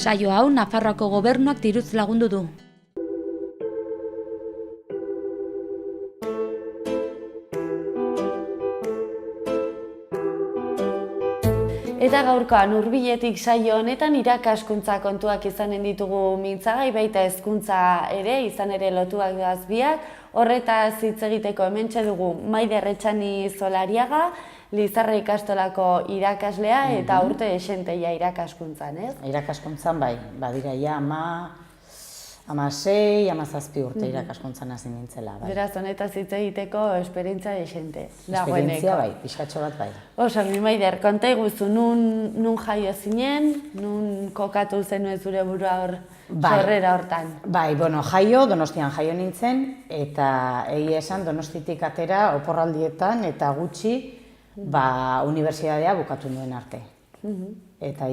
Saio hau Nafarroako gobernuak diruz lagundu du. Eta gaurkoan hurbiletik saio honetan irakaskuntza kontuak izanen ditugu mintzagai, baita hezkuntza ere, izan ere lotuak doaz biak. Horretaz hitz egiteko hementxe dugu Maider Etxani Zolariaga, Lizarra ikastolako irakaslea eta urte desenteia irakaskuntzan, ez? Irakaskuntzan bai, badira ja 16, 17 urte irakaskuntzan hasi nintzela. Bai. Beraz, honetaz hitz egiteko esperientzia desente. Esperientzia bai, pixkatxo bat bai. Osongi, Maider, konta iguzu, nun jaio zinen, nun kokatu zenuen zure burua hor sorrera hortan? Bai, Donostian jaio nintzen, eta egia esan Donostitik atera oporraldietan eta gutxi unibertsitatea bukatu nuen arte. Eta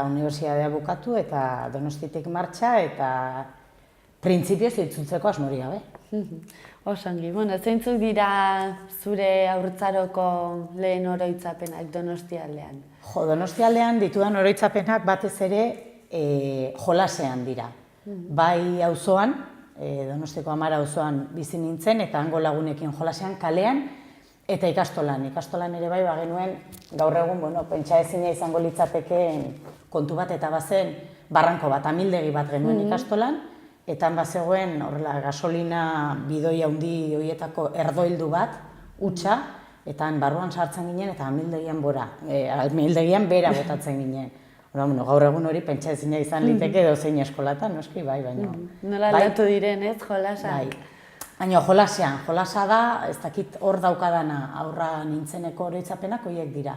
unibertsitatea bukatu eta Donostitik martxa eta printzipioz itzultzeko asmori gabe. Osongi, zeintzuk dira zure haurtzaroko lehen oroitzapenak Donostialdean? Donostialdean ditudan oroitzapenak batez ere jolasean dira. Bai auzoan, Donostiko 10 auzoan bizi nintzen eta hango lagunekin jolasean kalean eta ikastolan. Ikastolan ere bai bagenuen gaur egun, pentsa ezina izango litzatekeen kontu bat eta bazen barranko bat, amildegi bat genuen ikastolan, eta han bazegoen horrela gasolina bidoi handi horietako erdoildu bat, hutsa, eta han barruan sartzen ginen eta amildegian bera botatzen ginen. Gaur egun hori pentsa ezina izan liteke dozein eskolatan, noski bai, baina. Nola aldatu diren, ez, jolasak? Baina jolasa da, ez dakit hor daukadana aurra nintzeneko oroitzapenak horiek dira.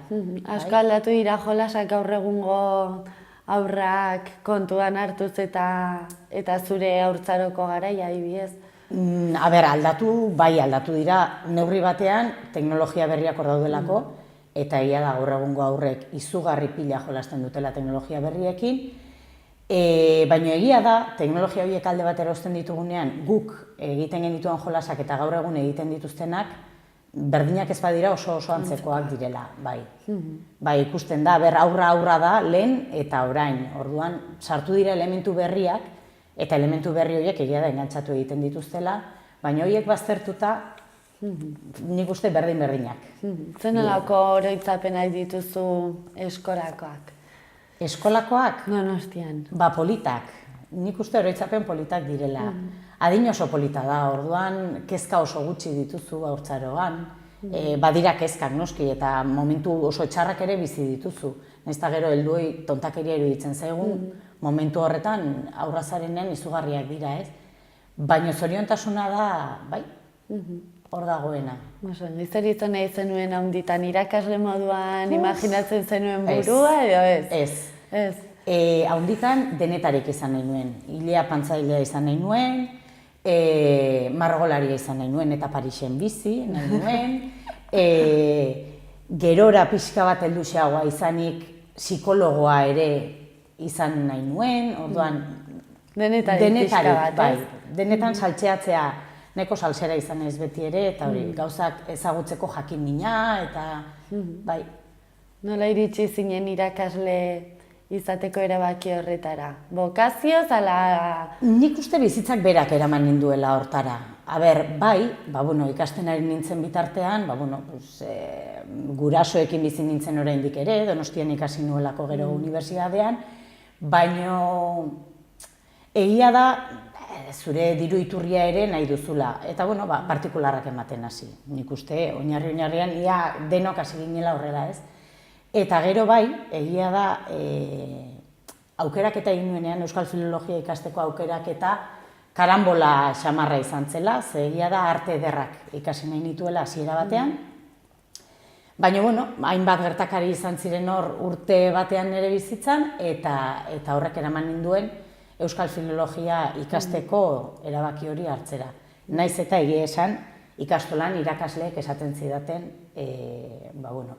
Asko aldatu dira jolasak gaur egungo aurrak kontuan hartuz eta zure haurtzaroko garaia adibidez? Aldatu dira, neurri batean teknologia berriak hor daudelako, eta egia da gaur egungo aurrek izugarri pila jolasten dutela teknologia berriekin, baina egia da, teknologia horiek alde batera uzten ditugunean, guk egiten genituen jolasak eta gaur egun egiten dituztenak, berdinak ez badira oso antzekoak direla, bai. Bai, ikusten da, aurra da, lehen eta orain. Orduan, sartu dira elementu berriak, eta elementu berri horiek egia da engantzatu egiten dituztela, baina horiek baztertuta, nik uste berdinak. Zer nolako oroitzapenak dituzu eskolakoak? Eskolakoak? Donostian. Politak. Nik uste oroitzapen politak direla. Adin oso polita da, orduan kezka oso gutxi dituzu haurtzaroan. Badira kezkak noski eta momentu oso txarrak ere bizi dituzu. Nahiz eta gero helduei tontakeria iruditzen zaigu, momentu horretan aurrazarenean izugarriak dira, ez? Baina zoriontasuna da, bai, hor dagoena. Zer izan nahi zenuen handitan irakasle moduan imaginatzen zenuen burua edo ez? Ez. Handitan denetarik izan nahi nuen. Ilea pantzailea izan nahi nuen, margolaria izan nahi nuen eta Parisen bizi nahi nuen, gerora pixka bat helduxeagoa izanik psikologoa ere izan nahi nuen, orduan denetarik pixka bat, ez? Denetan saltxeatzea nahiko salsera izan ez beti ere, eta hori gauzak ezagutzeko jakin mina, eta bai. Nola iritsi zinen irakasle izateko erabaki horretara? Bokazioz, ala... Nik uste bizitzak berak eraman ninduela hortara. Bai, ikasten ari nintzen bitartean, gurasoekin bizi nintzen oraindik ere, Donostian ikasi nuelako gero unibertsitatean, baina egia da, zure diru iturria ere nahi duzula, eta partikularrak ematen hasi. Nik uste, oinarri-oinarrian, ia denok hasi ginela horrela ez. Eta gero bai, egia da, aukeraketa egin nuenean, Euskal Filologia ikasteko aukeraketa karambola xamarra izan zela, ze egia da arte ederrak ikasi nahi nituela hasiera batean. Baina, hainbat gertakari izan ziren hor urte batean ere bizitzan, eta horrek eraman ninduen Euskal Filologia ikasteko erabaki hori hartzera. Naiz eta egia esan, ikastolan irakasleek esaten zidaten,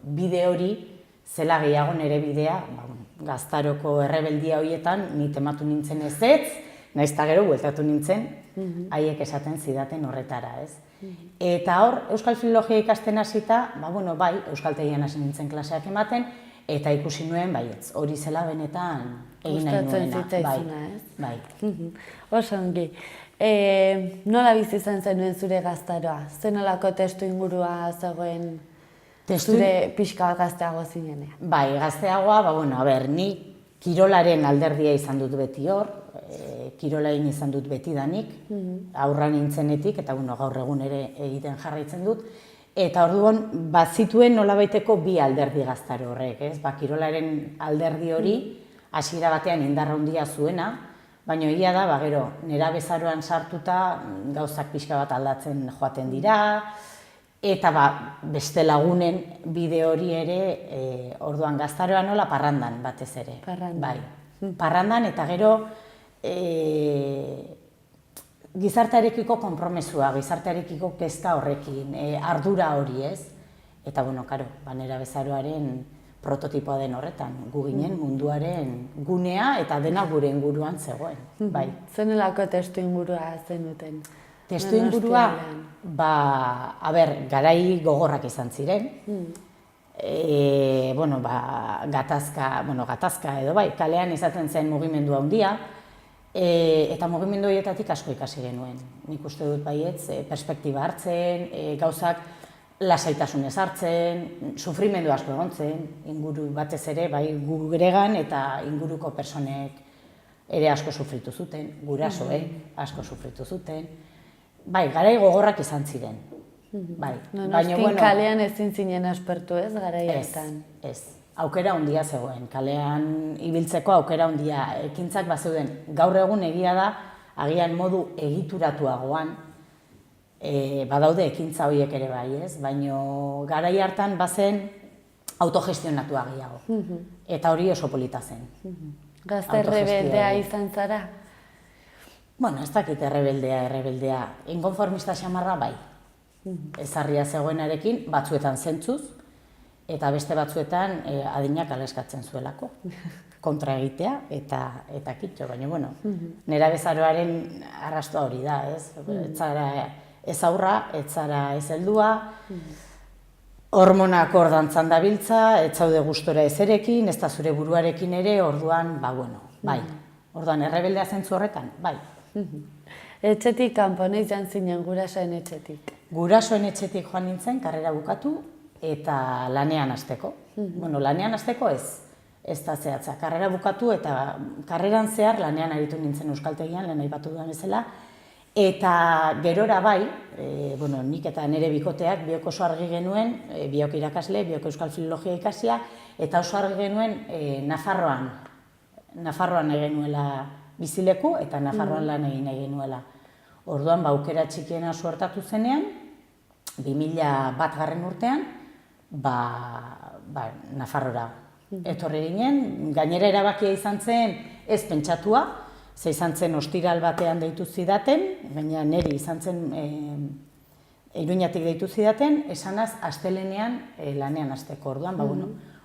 bide hori zela gehiago nire bidea, gaztaroko errebeldia horietan, ni tematu nintzen ezetz, naiz eta gero bueltatu nintzen, haiek esaten zidaten horretara, ez? Eta hor, Euskal Filologia ikasten hasita, euskaltegian hasi nintzen klaseak ematen, eta ikusi nuen, hori zela benetan egin nahi Gustatzen nuena. zitzaizuna, ez? Bai. Oso ongi. Nola bizi izan zenuen zure gaztaroa? Zer nolako testu ingurua zegoen zure pixka bat gazteago zinenean? Bai, gazteagoa, ni kirolaren alderdia izan dut beti hor, kirolain izan dut beti danik, aurra nintzenetik, eta gaur egun ere egiten jarraitzen dut, eta orduan, bazituen nolabaiteko bi alderdi gaztaro horrek, ez? Kirolaren alderdi hori, hasiera batean indarra handia zuena, baina egia da, gero, nera bezaroan sartuta, gauzak pixka bat aldatzen joaten dira, eta beste lagunen bide hori ere, orduan gaztaroa nola parrandan batez ere. Bai, parrandan eta gero gizartearekiko konpromesua, gizartearekiko kezka horrekin, ardura hori ez. Eta, nera bezaroaren prototipoa den horretan, gu ginen munduaren gunea eta dena gure inguruan zegoen. Bai. Zenelako testu ingurua zenuten? Testu ingurua, garai gogorrak izan ziren. Gatazka edo bai, kalean izaten zen mugimendu handia, eta mugimendu horietatik asko ikasi genuen. Nik uste dut baietz, perspektiba hartzen, gauzak lasaitasunez hartzen, sufrimendu asko egon zen, inguru batez ere, bai guregan eta inguruko personek ere asko sufritu zuten, gurasoek asko sufritu zuten. Bai, garai gogorrak izan ziren. Nostin kalean ezin zinen aspertu ez, garaietan? Ez, aukera handia zegoen, kalean ibiltzeko aukera handia, ekintzak bazeuden. Gaur egun egia da, agian modu egituratuagoan, badaude ekintza horiek ere bai, ez? Baina garai hartan bazen autogestionatua gehiago, eta hori oso polita zen. Gazte errebeldea izan zara? Ez dakit errebeldea. Inkonformista xamarra bai. Ezarria zegoenarekin, batzuetan zentzuz, eta beste batzuetan adinak aleskatzen zuelako. Kontra egitea eta kitxo, baina, nera bezaroaren arrastoa hori da, ez? Ez zara ez aurra, ez zara ez heldua, hormonak hor dantzan dabiltza, ez zaude gustora ezerekin, ez da zure buruarekin ere, orduan, bai. Orduan, errebeldea zentzu horretan, bai. Etxetik kanpo, noiz joan zinen gurasoen etxetik? Gurasoen etxetik joan nintzen, karrera bukatu, eta lanean hasteko. Lanean hasteko ez da zehatza. Karrera bukatu eta karreran zehar lanean aritu nintzen euskaltegian, lehen aipatu dudan bezala, eta gerora bai, nik eta nire bikoteak biok oso argi genuen, biok irakasle, biok euskal filologia ikasia, eta oso argi genuen Nafarroan nahi genuela bizileku, eta Nafarroan lan egin nahi genuela. Orduan, aukera txikiena suertatu zenean, 2001 urtean, Nafarrora etorri ginen. Gainera erabakia izan zen ez pentsatua, ze izan zen ostiral batean deitu zidaten, baina niri izan zen Iruñatik deitu zidaten, esanaz astelenean lanean hasteko. Orduan,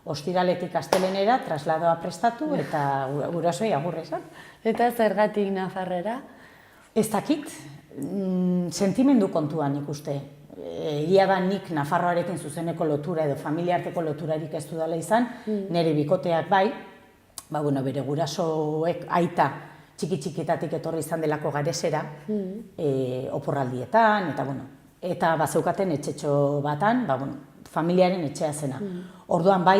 ostiraletik astelenera trasladoa prestatu eta gurasoei agur esan. Eta zergatik Nafarrera? Ez dakit, sentimendu kontuan ikuste. Egia da nik Nafarroarekin zuzeneko lotura edo familiarteko loturarik ez dudala izan, nire bikoteak bai, bere gurasoek aita txiki-txikitatik etorri izan delako Garesera, oporraldietan, eta bazeukaten etxetxo batan, familiaren etxea zena. Orduan bai,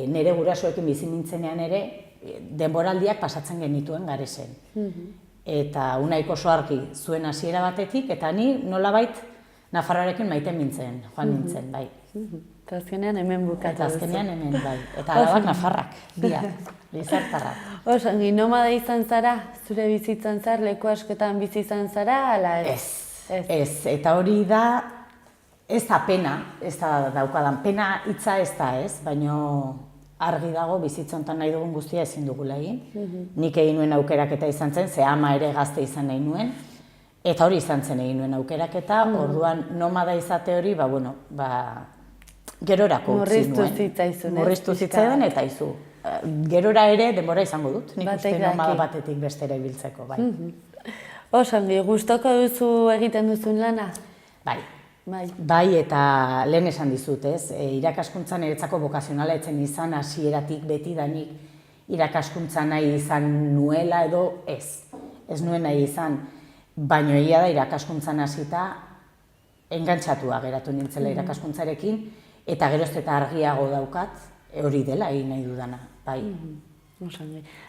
nire gurasoekin bizi nintzenean ere, denboraldiak pasatzen genituen Garesen. Eta unaik oso argi zuen hasiera batetik, eta ni nolabait Nafarroarekin maite mintzen, joan nintzen, bai. Eta azkenean hemen bukatu duzu. Eta azkenean hemen, bai. Eta alabak Nafarrak, biak, lizartarrak. Oso, nomada izan zara, zure bizitzan zar, leku askotan bizi izan zara, ala ez? Ez, eta hori da, ez da pena, ez da daukadan pena hitza ez da ez, baina argi dago bizitzontan nahi dugun guztia ezin dugula egin. Nik egin nuen aukeraketa izan zen, ze ama ere gazte izan nahi nuen, eta hori izan zen egin nuen aukeraketa, orduan nomada izate hori, gerorako utzi nuen. Murriztu zitzaizun. Murriztu zitzaizun eta izu. Gerora ere denbora izango dut, nik uste nomada batetik bestera ibiltzeko, bai. Osongi, gustoko duzu egiten duzun lana? Bai. Bai, eta lehen esan dizut, ez? Irakaskuntzan niretzako bokazionala etzen izan hasieratik beti danik irakaskuntza nahi izan nuela edo ez nuen nahi izan, baino egia da irakaskuntzan hasita engantzatua geratu nintzela irakaskuntzarekin, eta geroz eta argiago daukat, hori dela egin nahi dudana, bai.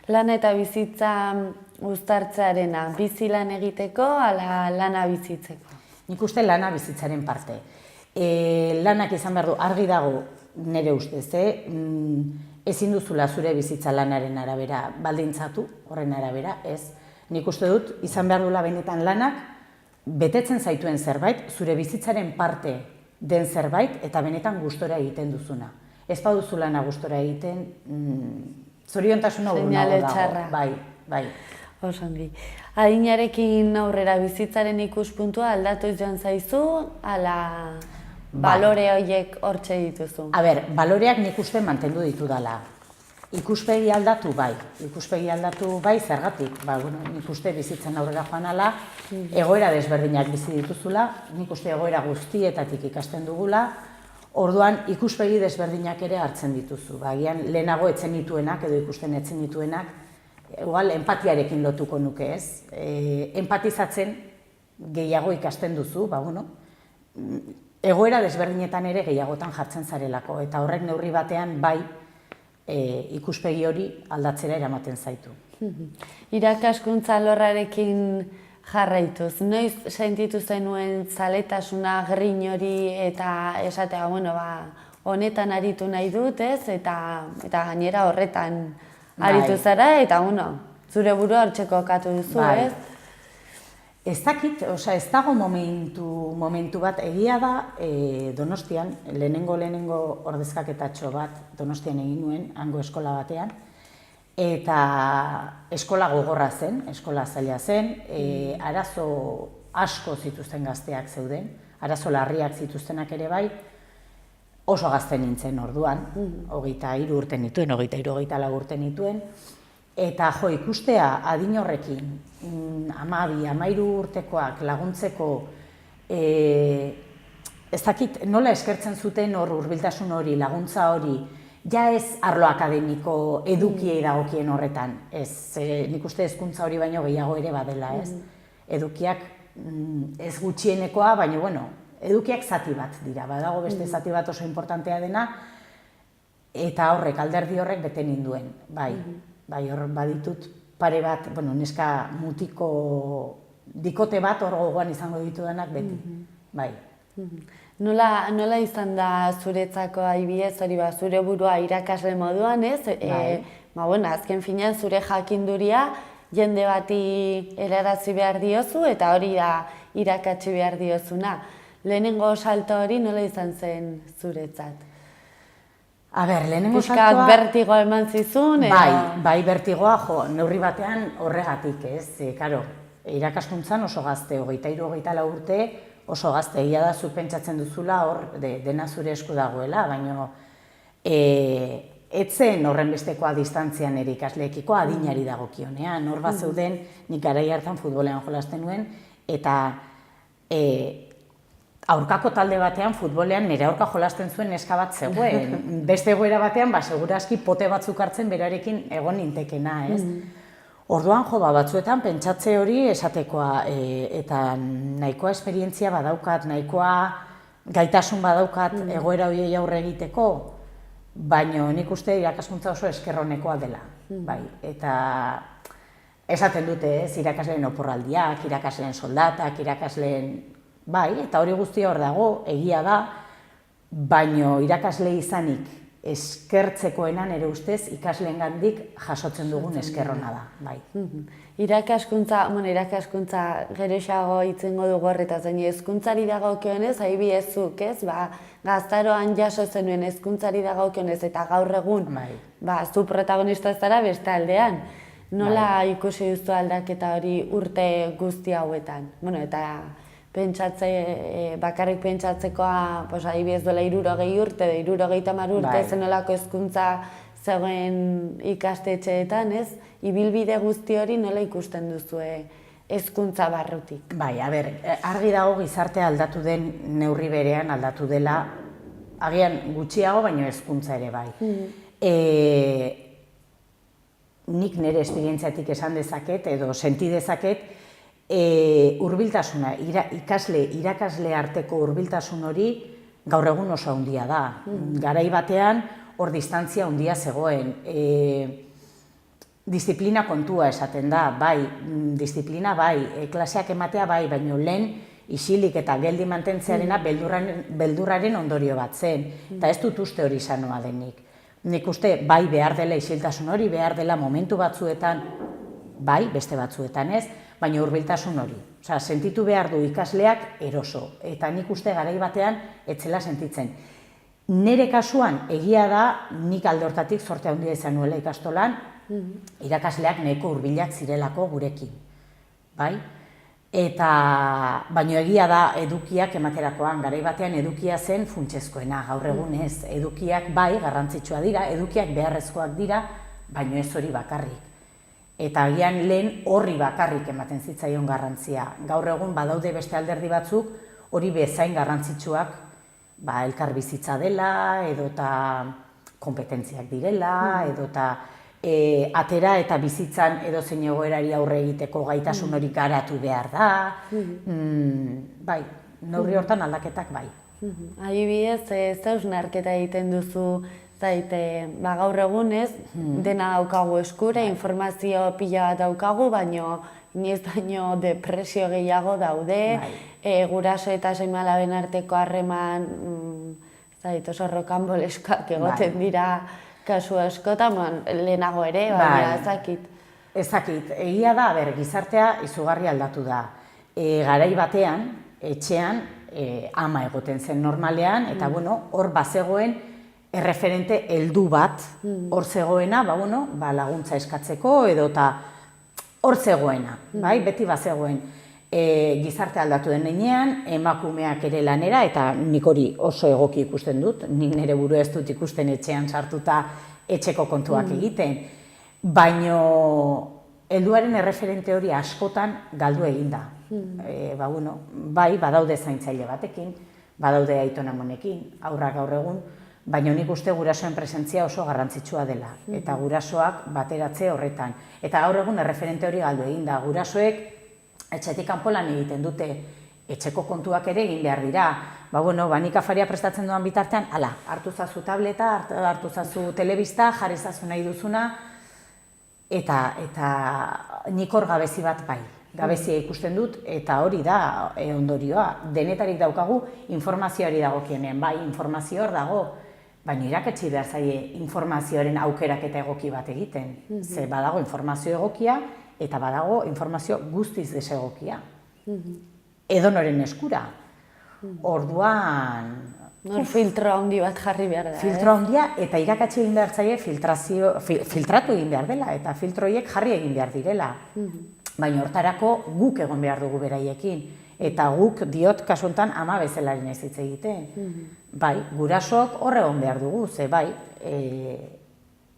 Lana eta bizitza uztartzearena, bizi lan egiteko, ala lana bizitzeko? Nik uste lana bizitzaren parte. Lanak izan behar du, argi dago nire ustez, ezin duzula zure bizitza lanaren arabera baldintzatu, horren arabera, ez. Nik uste dut, izan behar dula benetan lanak, betetzen zaituen zerbait, zure bizitzaren parte den zerbait, eta benetan gustora egiten duzuna. Ez baduzu lana gustora egiten, zoriontasuna urnago dago. Bai. Osongi. Adinarekin aurrera bizitzaren ikuspuntua aldatu joan zaizu, ala balore horiek hortxe dituzu? A ber, baloreak nik uste mantendu ditudala. Ikuspegi aldatu bai, zergatik. Nik uste bizitzen aurrera joan ala, egoera desberdinak bizi dituzula, nik uste egoera guztietatik ikasten dugula, orduan ikuspegi desberdinak ere hartzen dituzu. Agian lehenago etzen dituenak edo ikusten etzen dituenak, igual empatiarekin lotuko nuke ez. Empatizatzen gehiago ikasten duzu, egoera desberdinetan ere gehiagotan jartzen zarelako, eta horrek neurri batean bai ikuspegi hori aldatzera eramaten zaitu. Irakaskuntza alorrarekin jarraituz, noiz sentitu zenuen zaletasuna, grin hori eta esatea, honetan aritu nahi dut, ez? Eta gainera horretan aritu zara, eta zure burua hortxeko kokatu duzu, ez? Ez dakit, ez dago momentu bat, egia da Donostian, lehenengo ordezkaketatxo bat Donostian egin nuen, hango eskola batean, eta eskola gogorra zen, eskola zaila zen, arazo asko zituzten gazteak zeuden, arazo larriak zituztenak ere bai, oso gazte nintzen orduan, 23 urte nituen, 23-24 urte nituen, eta ikustea adin horrekin, 12-13 urtekoak laguntzeko, ez dakit nola eskertzen zuten hor hurbiltasun hori, laguntza hori, ja ez arlo akademiko edukiei dagokien horretan, nik uste hezkuntza hori baino gehiago ere badela, ez? Edukiak ez gutxienekoa, baina, edukiak zati bat dira, badago beste zati bat oso importantea dena, eta horrek, alderdi horrek bete ninduen, bai, hor baditut pare bat, neska mutiko dikote bat hor gogoan izango ditudanak beti, bai. Nola izan da zuretzako adibidez hori zure burua irakasle moduan, ez? Azken finean zure jakinduria jende bati helarazi behar diozu eta hori da irakatsi behar diozuna. Lehenengo salto hori nola izan zen zuretzat? A ber, lehenengo saltoa... Piskat bertigoa eman zizun? Bai, bertigoa, neurri batean horregatik, ez? Karo, irakaskuntzan oso gazte, 23-24 urte, oso gazte, egia da zu pentsatzen duzula hor dena zure esku dagoela, baina etzen horren bestekoa distantzian ere ikasleekiko adinari dagokionean. Hor bat zeuden, nik garai hartan futbolean jolasten nuen, eta aurkako talde batean futbolean nire aurka jolasten zuen neska bat zegoen. Beste egoera batean, segurazki pote batzuk hartzen berarekin egon nintekena, ez? Orduan, batzuetan pentsatze hori esatekoa, eta nahikoa esperientzia badaukat, nahikoa gaitasun badaukat egoera horiei aurre egiteko, baina nik uste irakaskuntza oso eskerronekoa dela, bai. Eta esaten dute, ez, irakasleen oporraldiak, irakasleen soldatak, irakasleen... Bai, eta hori guztia hor dago, egia da, baina irakasle izanik eskertzekoenan ere ustez ikasleengandik jasotzen dugun eskerrona da, bai. Irakaskuntza geroxago itzengo dugu horretaz, baina hezkuntzari dagokionez, adibidezuk, ez? Gaztaroan jaso zenuen hezkuntzari dagokionez eta gaur egun, zu protagonista ez zara beste aldean. Nola ikusi duzu aldaketa hori urte guzti hauetan? Eta bakarrik pentsatzekoa, adibidez duela 60 urte, 70 urte zenolako hezkuntza zegoen ikastetxeetan, ez? Ibilbide guzti hori nola ikusten duzue hezkuntza barrutik? Bai, argi dago gizartea aldatu den neurri berean aldatu dela, agian gutxiago, baina hezkuntza ere bai. nik nire esperientziatik esan dezaket edo senti dezaket, hurbiltasuna, irakasle arteko hurbiltasun hori gaur egun oso handia da. Garai batean hor distantzia handia zegoen. Disiplina kontua esaten da, bai, disiplina bai, klaseak ematea bai, baina lehen isilik eta geldi mantentzearena beldurraren ondorio bat zen. Eta ez dut uste hori sanoa denik. Nik uste bai behar dela isiltasun hori, behar dela momentu batzuetan, bai, beste batzuetan ez, baina hurbiltasun hori. Osea, sentitu behar du ikasleak eroso. Eta nik uste garai batean etzela sentitzen. Nire kasuan egia da, nik alde hortatik zorte handia izan nuela ikastolan, irakasleak nahiko hurbilak zirelako gurekin. Bai? Eta, baino egia da edukiak ematerakoan, garai batean edukia zen funtsezkoena, gaur egun ez. Edukiak bai, garrantzitsua dira, edukiak beharrezkoak dira, baino ez hori bakarrik. Eta agian lehen horri bakarrik ematen zitzaion garrantzia. Gaur egun badaude beste alderdi batzuk, hori bezain garrantzitsuak elkarbizitza dela, edota kompetentziak direla, edota atera eta bizitzan edozein egoerari aurre egiteko gaitasun hori garatu behar da. Bai, neurri hortan aldaketak bai. Adibidez, ez hausnarketa egiten duzu, gaur egun ez, dena daukagu eskure, informazio pila bat daukagu, baino inoiz baino depresio gehiago daude, guraso eta seme-alaben arteko harreman, oso rokanboleskoak egoten dira, kasu askotan, lehenago ere, baina ezakit. Ezakit, egia da, gizartea izugarri aldatu da. Garai batean, etxean, ama egoten zen normalean, eta hor bazegoen erreferente heldu bat, hor zegoena, laguntza eskatzeko, edota hor zegoena, beti bazegoen. Gizarte aldatu den heinean, emakumeak ere lanera, eta nik hori oso egoki ikusten dut, nik nire buru ez dut ikusten etxean sartuta etxeko kontuak egiten, baino helduaren erreferente hori askotan galdu egin da. Bai, badaude zaintzaile batekin, badaude aitonamonekin, haurrak gaur egun, baina nik uste gurasoen presentzia oso garrantzitsua dela, eta gurasoak bateratze horretan. Eta gaur egun erreferente hori galdu egin da, gurasoek etxetik kanpo lan egiten dute, etxeko kontuak ere egin behar dira. Nik afaria prestatzen duan bitartean, hartu zazu tableta, hartu zazu telebista, jarri zazu nahi duzuna, eta nik hor gabezi bat bai. Gabezia ikusten dut, eta hori da ondorioa. Denetarik daukagu informazioari dagokienean, bai, informazio hor dago, baina irakatsi behar zaie informazioaren aukeraketa egoki bat egiten. Ze badago informazio egokia, eta badago informazio guztiz desegokia. Edonoren eskura. Orduan... Filtro handi bat jarri behar da. Filtro handia, eta irakatsi egin behar zaie filtratu egin behar dela, eta filtroiek jarri egin behar direla. Baina hortarako guk egon behar dugu beraiekin. Eta guk diot kasuntan ama bezelaren ez hitz egiten. Bai, gurasok hor egon behar dugu, ze bai,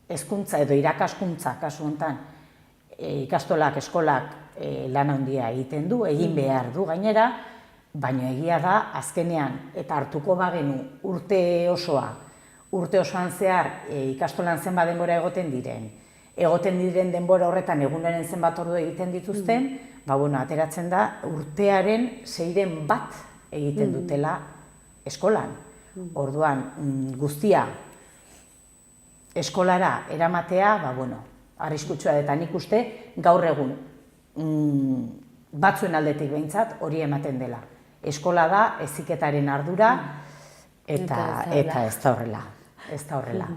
hezkuntza edo irakaskuntza kasu honetan, ikastolak, eskolak lan handia egiten du, egin behar du gainera, baina egia da, azkenean, eta hartuko bagenu urte osoan zehar ikastolan zenbat denbora egoten diren denbora horretan egunaren zenbat ordu egiten dituzten, ateratzen da urtearen 6 bat egiten dutela eskolan. Orduan, guztia eskolara eramatea, arriskutsua eta nik uste gaur egun batzuen aldetik behintzat hori ematen dela. Eskola da heziketaren ardura eta ez da horrela.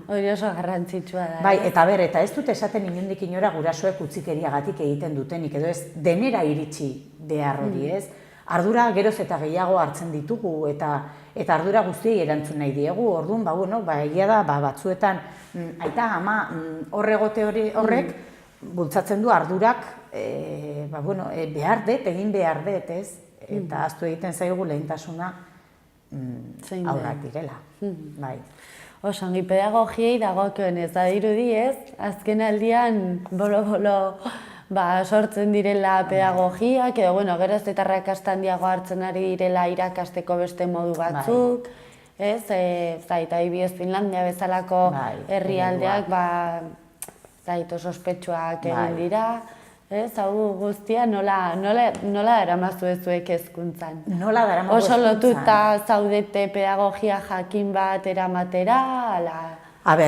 Hori oso garrantzitsua da. Bai, eta ez dut esaten inondik inora gurasoek utzikeriagatik egiten dutenik, edo ez denera iritsi behar hori ez. Ardura geroz eta gehiago hartzen ditugu eta ardura guztiei erantzun nahi diegu. Orduan, egia da, batzuetan aita ama horregote horrek bultzatzen du ardurak behar dut, egin behar dut, ez? Eta aztu egiten zaigu lehentasuna aurrak direla. Osongi pedagogiei dagokioen ez da dirudi ez, azken aldian bolo-bolo sortzen direla pedagogiak, edo geroz eta arrakastandiago hartzen ari direla irakasteko beste modu batzuk, ez? Eta adibidez Finlandia bezalako herrialdeak zait oso ospetsuak egin dira, hau guztia nola daramazu zuek hezkuntzan? Nola daramazu Oso hezkuntzan? lotuta zaudete pedagogia jakin bat eramatera, ala...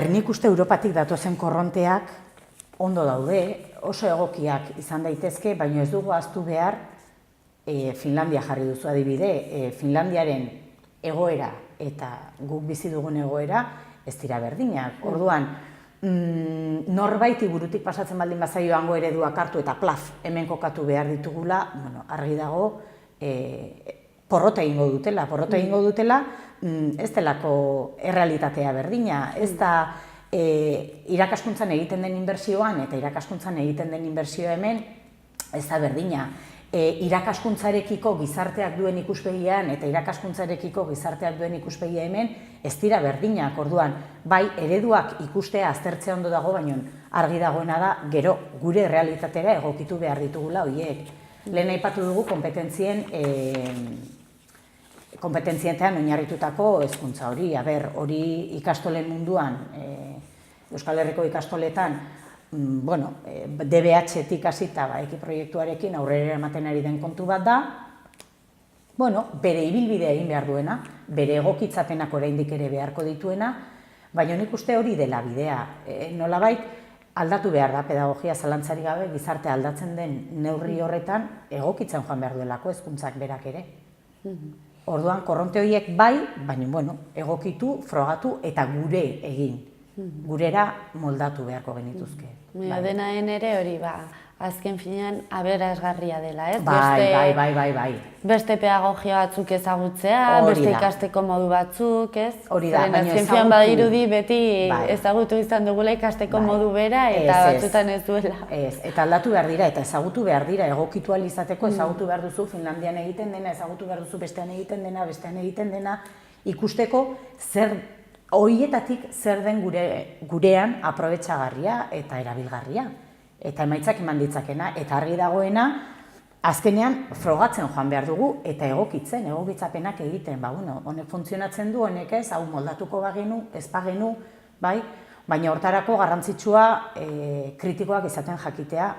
Nik uste Europatik datozen korronteak ondo daude, oso egokiak izan daitezke, baina ez dugu ahaztu behar Finlandia jarri duzu adibide. Finlandiaren egoera eta guk bizi dugun egoera ez dira berdinak. Orduan, norbaiti burutik pasatzen baldin bazaio hango ereduak hartu eta plaf hemen kokatu behar ditugula, argi dago porrota egingo dutela, ez delako errealitatea berdina, ez da irakaskuntzan egiten den inbertsioan eta irakaskuntzan egiten den inbertsioa hemen ez da berdina. Irakaskuntzarekiko gizarteak duen ikuspegian eta irakaskuntzarekiko gizarteak duen ikuspegia hemen ez dira berdinak. Orduan, bai, ereduak ikustea aztertzea ondo dago, baina argi dagoena da, gero gure realitatera egokitu behar ditugula horiek. Lehen aipatu dugu konpetentzientean oinarritutako hezkuntza hori. Hori ikastolen munduan, Euskal Herriko ikastoletan, DBH-tik hasita eki proiektuarekin aurrera ematen ari den kontu bat da, bere ibilbidea egin behar duena, bere egokitzapenak oraindik ere beharko dituena, baina nik uste hori dela bidea. Nolabait, aldatu behar da pedagogia zalantzari gabe, gizarte aldatzen den neurri horretan egokitzen joan behar duelako hezkuntzak berak ere. Orduan, korronte horiek bai, baina egokitu, frogatu eta gure egin. Gurera moldatu beharko genituzke. Denaen ere hori, azken finean aberasgarria dela, ez? Bai. Beste pedagogia batzuk ezagutzea, beste ikasteko modu batzuk, ez? Hori da, baina azken finean badirudi beti ezagutu izan dugula ikasteko modu bera eta batzutan ez duela. Eta aldatu behar dira, eta ezagutu behar dira, egokitu ahal izateko ezagutu behar duzu Finlandian egiten dena, ezagutu behar duzu bestean egiten dena, ikusteko zer horietatik zer den gurean aprobetxagarria eta erabilgarria. Eta emaitzak eman ditzakena, eta argi dagoena, azkenean frogatzen joan behar dugu eta egokitzapenak egiten. Honek funtzionatzen du, honek ez, hau moldatuko bagenu, ez bagenu, baina hortarako garrantzitsua kritikoak izaten jakitea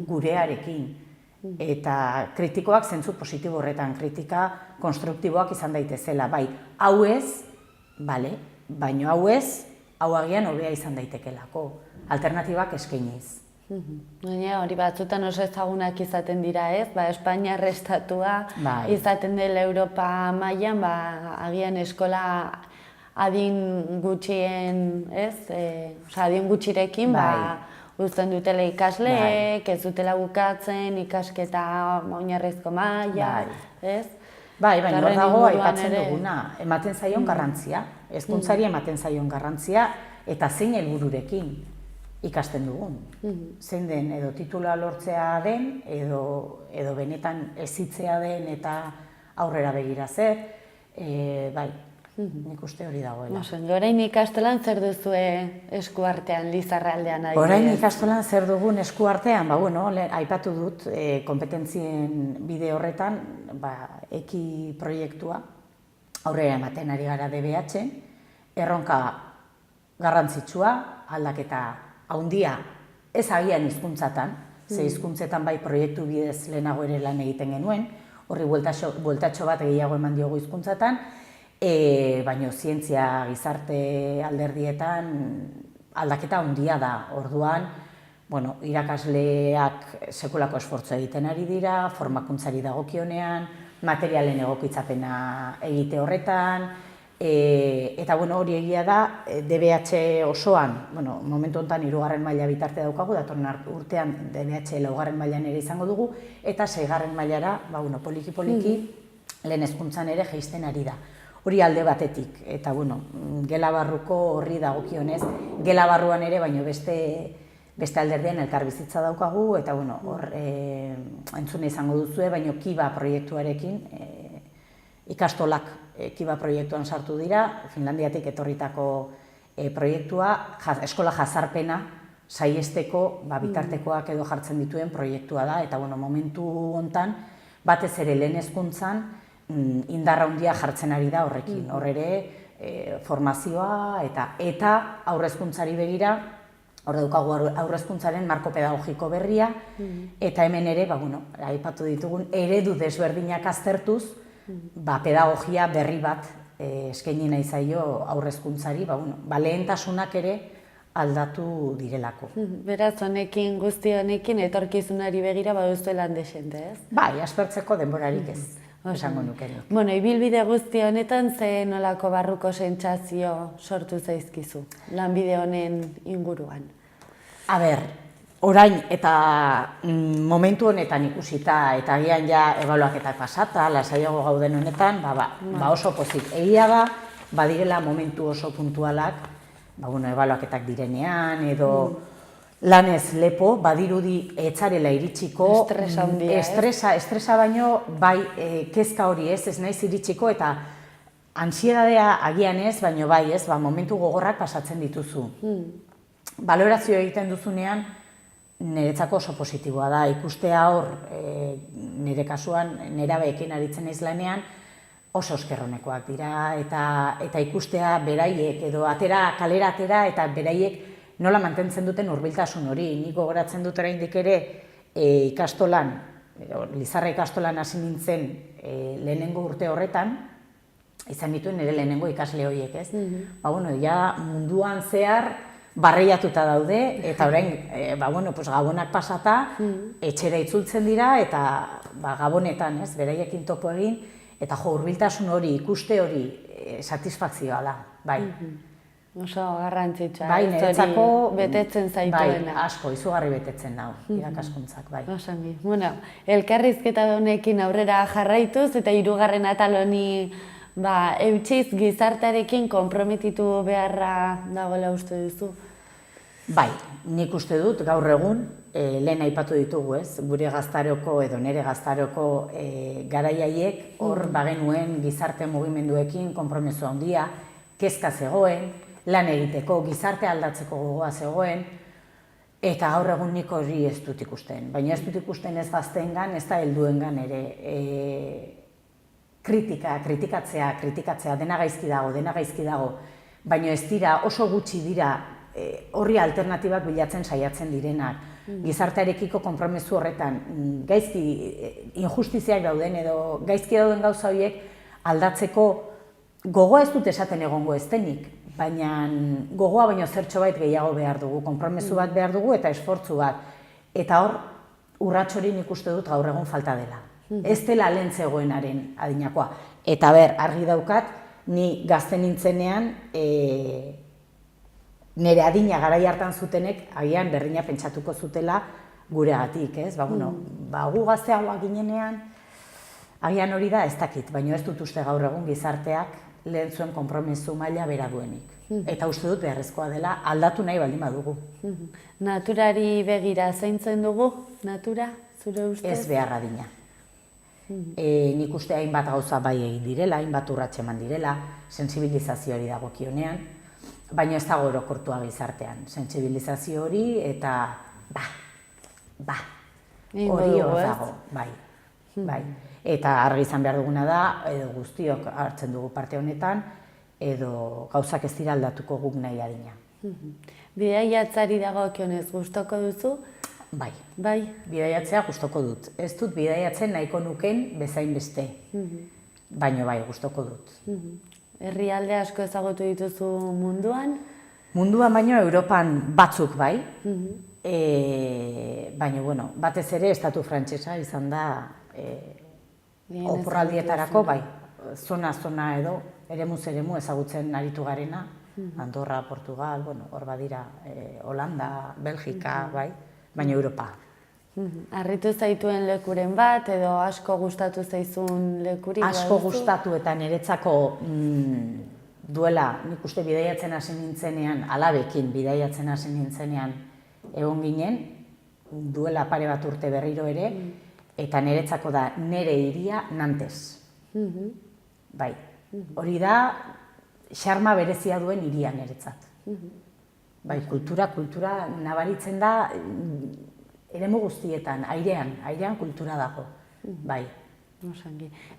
gurearekin. Eta kritikoak zentzu positibo horretan, kritika konstruktiboak izan daitezela, hau ez, baina hau ez, hau agian hobea izan daitekelako, alternatibak eskainiz. Baina hori batzutan oso ezagunak izaten dira, ez? Espainiar estatua izaten dela Europa mailan, agian eskola adin gutxien, ez? Adin gutxirekin, uzten dutela ikasleek, ez dutela bukatzen, ikasketa oinarrizko maila, ez? Baina hor dago aipatzen duguna, ematen zaion garrantzia, hezkuntzari ematen zaion garrantzia, eta zein helbururekin ikasten dugun. Zein den, edo titula lortzea den, edo benetan ezitzea den eta aurrera begira zer, nik uste hori dagoela. Orain ikastolan zer duzue eskuartean, Lizarraldean adibidez? Orain ikastolan zer dugun eskuartean, aipatu dut konpetentzien bide horretan, eki proiektua, aurrera ematen ari gara DBH, erronka garrantzitsua, aldaketa haundia, ez agian hizkuntzatan, ze hizkuntzetan proiektu bidez lehenago ere lan egiten genuen, horri bueltatxo bat gehiago eman diogu hizkuntzatan, baina zientzia gizarte alderdietan aldaketa handia da. Orduan, irakasleak sekulako esfortzu egiten ari dira, formakuntzari dagokionean, materialen egokitzapena egite horretan, eta hori egia da, DBH osoan, momentu honetan 3. maila bitarte daukagu, datorren urtean DBH 4. mailan ere izango dugu, eta 6. mailara, poliki-poliki, lehen hezkuntzan ere jaisten ari da. Hori alde batetik, eta gela barruko horri dagokionez, gela barruan ere, baina beste alderdean elkarbizitza daukagu, eta hor entzune izango duzue, baina Kiba proiektuarekin, ikastolak Kiba proiektuan sartu dira, Finlandiatik etorritako proiektua, eskola jazarpena saiesteko bitartekoak edo jartzen dituen proiektua da, eta momentu hontan, batez ere lehen hezkuntzan, indarra handia jartzen ari da horrekin. Hor ere formazioa eta aurrezkuntzari begira Hor daukagu haurrezkuntzaren marko pedagogiko berria, eta hemen ere, aipatu ditugun, eredu desberdinak aztertuz, pedagogia berri bat eskaini nahi zaio haurrezkuntzari, lehentasunak ere aldatu direlako. Beraz, honekin, guzti honekin, etorkizunari begira baduzuela handexente, ez? Bai, aspertzeko denborarik ez, esango nukenik. Bueno, ibilbide guzti honetan, ze nolako barruko sentsazio sortu zaizkizu, lanbide honen inguruan? A ber, orain eta momentu honetan ikusita eta agian ja ebaluaketak pasata, lasaiago gauden honetan, oso pozik. Egia da, badirela momentu oso puntualak, ebaluaketak direnean edo lanez lepo, badirudi etzarela iritsiko. Estresa handia, Estresa baino, kezka hori ez naiz iritsiko eta ansiedadea agian ez, baino momentu gogorrak pasatzen dituzu. Balorazio egiten duzunean, niretzako oso positiboa da, ikustea hor, nire kasuan, nerabeekin aritzen naiz lanean, oso eskerronekoak dira, eta ikustea beraiek, edo kalera atera, eta beraiek nola mantentzen duten hurbiltasun hori. Nik gogoratzen dut oraindik ere ikastolan, Lizarra ikastolan hasi nintzen lehenengo urte horretan, izan dituen nire lehenengo ikasle horiek, ez? Ja munduan zehar barreiatuta daude, eta orain, gabonak pasata, etxera itzultzen dira, eta gabonetan, beraiekin topo egin, eta hurbiltasun hori, ikuste hori, satisfakzioa da, bai. Oso garrantzitsua, niretzako betetzen zaituena. Asko, izugarri betetzen nau, irakaskuntzak, bai. Osongi. Elkarrizketa honekin aurrera jarraituz, eta 3. atal honi eutsiz gizartearekin konprometitu beharra dagoela uste duzu? Bai, nik uste dut gaur egun, lehen aipatu ditugu ez, gure gaztaroko edo nire gaztaroko garaiaiek hor bagenuen gizarte mugimenduekin konpromiso handia, kezka zegoen, lan egiteko, gizarte aldatzeko gogoa zegoen, eta gaur egun nik hori ez dut ikusten. Baina ez dut ikusten ez gazteengan, ez da helduengan ere kritikatzea, dena gaizki dago, baina ez dira, oso gutxi dira horri alternatibak bilatzen saiatzen direnak. Gizartearekiko konpromiso horretan, gaizki injustiziak dauden edo gaizki dauden gauza horiek aldatzeko gogoa ez dut esaten egongo ez denik, baina gogoa baino zertxo bait gehiago behar dugu, konpromiso bat behar dugu eta esfortzu bat. Eta hor, urrats hori nik uste dut gaur egun falta dela. Ez dela lehen zegoenaren adinakoa. Eta argi daukat, ni gazte nintzenean, nire adina garai hartan zutenek, agian berdina pentsatuko zutela guregatik, ez? Gu gazteagoak ginenean, agian hori da ez dakit, baina ez dut uste gaur egun gizarteak lehen zuen konpromiso maila bera duenik. Eta uste dut beharrezkoa dela aldatu nahi baldin badugu. Naturari begira zaintzen dugu, natura, zure ustez? Ez behar adina. Nik uste hainbat gauza bai egin direla, hainbat urrats eman direla, sentsibilizazioari dagokionean, baina ez dago orokortua gizartean. Sentsibilizazio hori eta hori hor dago, bai. Eta argi izan behar duguna da, edo guztiok hartzen dugu parte honetan, edo gauzak ez dira aldatuko guk nahi adina. Bidaiatzari dagokionez gustoko duzu? Bai. Bai? Bidaiatzea gustoko dut. Ez dut bidaiatzen nahiko nuken bezain beste. Baina bai, gustoko dut. Herrialde asko ezagutu dituzu munduan? Munduan baino Europan batzuk bai. Baina, batez ere estatu frantsesa izan da oporraldietarako, bai. Zona edo, eremuz ezagutzen aritu garena. Andorra, Portugal, hor badira, Holanda, Belgika, bai. Baina Europa. Harritu zaituen lekuren bat, edo asko gustatu zaizun lekurik? Asko gustatu eta niretzako duela, nik uste bidaiatzen hasi nintzenean, alabekin bidaiatzen hasi nintzenean egon ginen, duela pare bat urte berriro ere, eta niretzako da nire hiria Nantes. Bai, hori da, xarma berezia duen hiria niretzat. Bai, kultura nabaritzen da eremu guztietan, airean kultura dago, bai.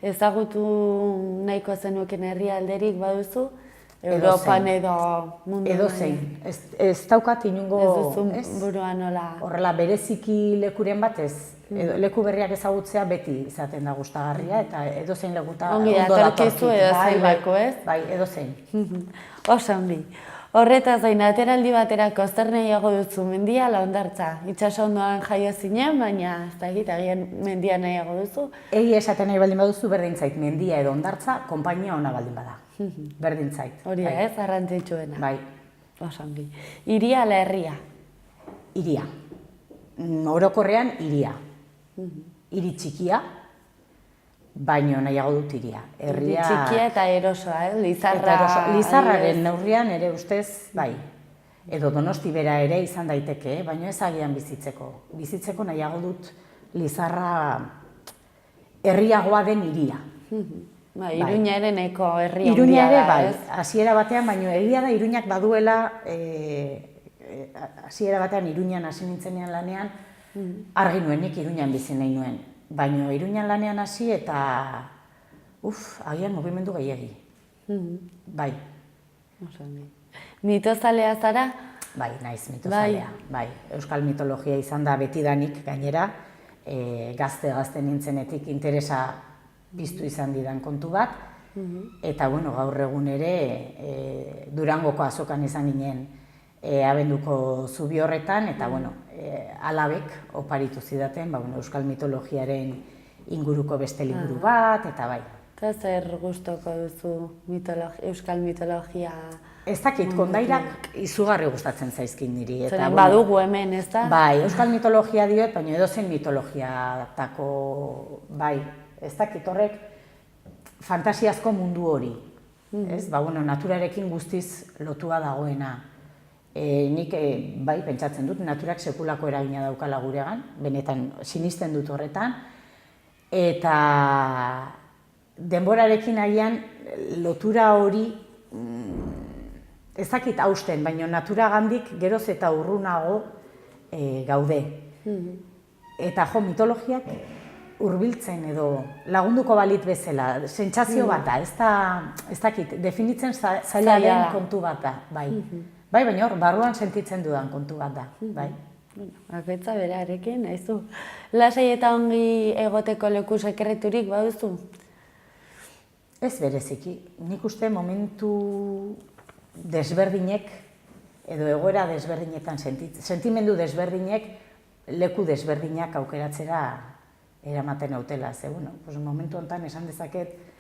Ezagutu nahiko zenuken herrialderik baduzu, Europan edo mundu Edozein. Ez daukat inungo... Ez duzu buruan nola... Horrela, bereziki lekuren bat ez. Leku berriak ezagutzea beti izaten da gustagarria, eta edozein lekuta ongi datorkizu edozein leku, ez? Bai, edozein. Oso ongi. Horretaz gain, ateraldi baterako zer nahiago duzu, mendia ala hondartza? Itsaso ondoan jaio zinen, baina ez dakit, agian mendia nahiago duzu? Egia esaten nahi baldin baduzu berdin zait, mendia edo hondartza, konpainia ona baldin bada. Berdin zait. Hori ez, garrantzitsuena. Bai. Oso ongi. Hiria ala herria? Hiria. Orokorrean hiria. Hiri txikia, baino nahiago dut hiria. Hiri txikia eta erosoa, Lizarra... Lizarraren neurrian ere ustez, bai. Edo Donosti bera ere izan daiteke, baino ez agian bizitzeko. Bizitzeko nahiago dut Lizarra herriagoa den hiria. Iruña ere nahiko herri handia da, Iruña ere, bai, hasiera batean, baino egia da Iruñak baduela, hasiera batean Iruñan hasi nintzenean lanean, argi nuenik Iruñan bizi nahi nuen. Baina Iruñan lanean hasi eta, agian mugimendu gehiegi. Bai. Mitozalea zara? Bai, naiz mitozalea. Bai, euskal mitologia izan da betidanik gainera, gazte nintzenetik interesa piztu izan didan kontu bat, eta gaur egun ere Durangoko azokan izan ginen abenduko zubi horretan, eta alabek oparitu zidaten euskal mitologiaren inguruko beste liburu bat, eta bai. Eta zer gustoko duzu euskal mitologia? Ez dakit, kondairak izugarri gustatzen zaizkin niri. Zeren badugu hemen, ez da? Bai, euskal mitologia diot, baina edozein mitologiatako, bai, ez dakit horrek fantasiazko mundu hori. Naturarekin guztiz lotua dagoena. Nik bai, pentsatzen dut, naturak sekulako eragina daukala guregan, benetan sinisten dut horretan, eta denborarekin agian lotura hori ez dakit hausten, baina naturagandik geroz eta urrunago gaude. Eta mitologiak hurbiltzen edo lagunduko balit bezala, sentsazio bat da, ez dakit, definitzen zaila den kontu bat da, bai. Bai, baina hor, barruan sentitzen dudan kontu bat da, bai. Bakoitza berarekin, nahizu. Lasai eta ongi egoteko leku sekreturik baduzu? Ez bereziki. Nik uste momentu desberdinek edo egoera desberdinetan sentimendu desberdinek leku desberdinak aukeratzera eramaten nautela. Momentu honetan esan dezaket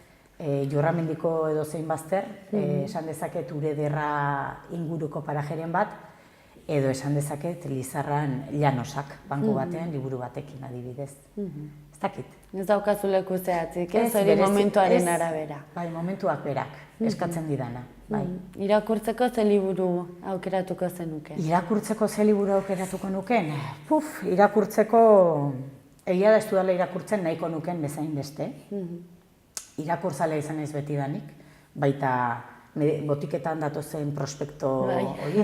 Jorramendiko edozein bazter, esan dezaket Urederra inguruko parajeren bat, edo esan dezaket Lizarran llanosak, banku batean, liburu batekin adibidez. Ez dakit. Ez daukazu leku zehatzik, ez hori momentuaren arabera. Bai, momentuak berak, eskatzen didana. Irakurtzeko ze liburu aukeratuko zenuke? Irakurtzeko ze liburu aukeratuko nuken? Irakurtzeko, egia da ez dudala irakurtzen nahiko nuken bezain beste. Irakurtzalea izan ez betidanik, baita botiketan datozen prospekto hori,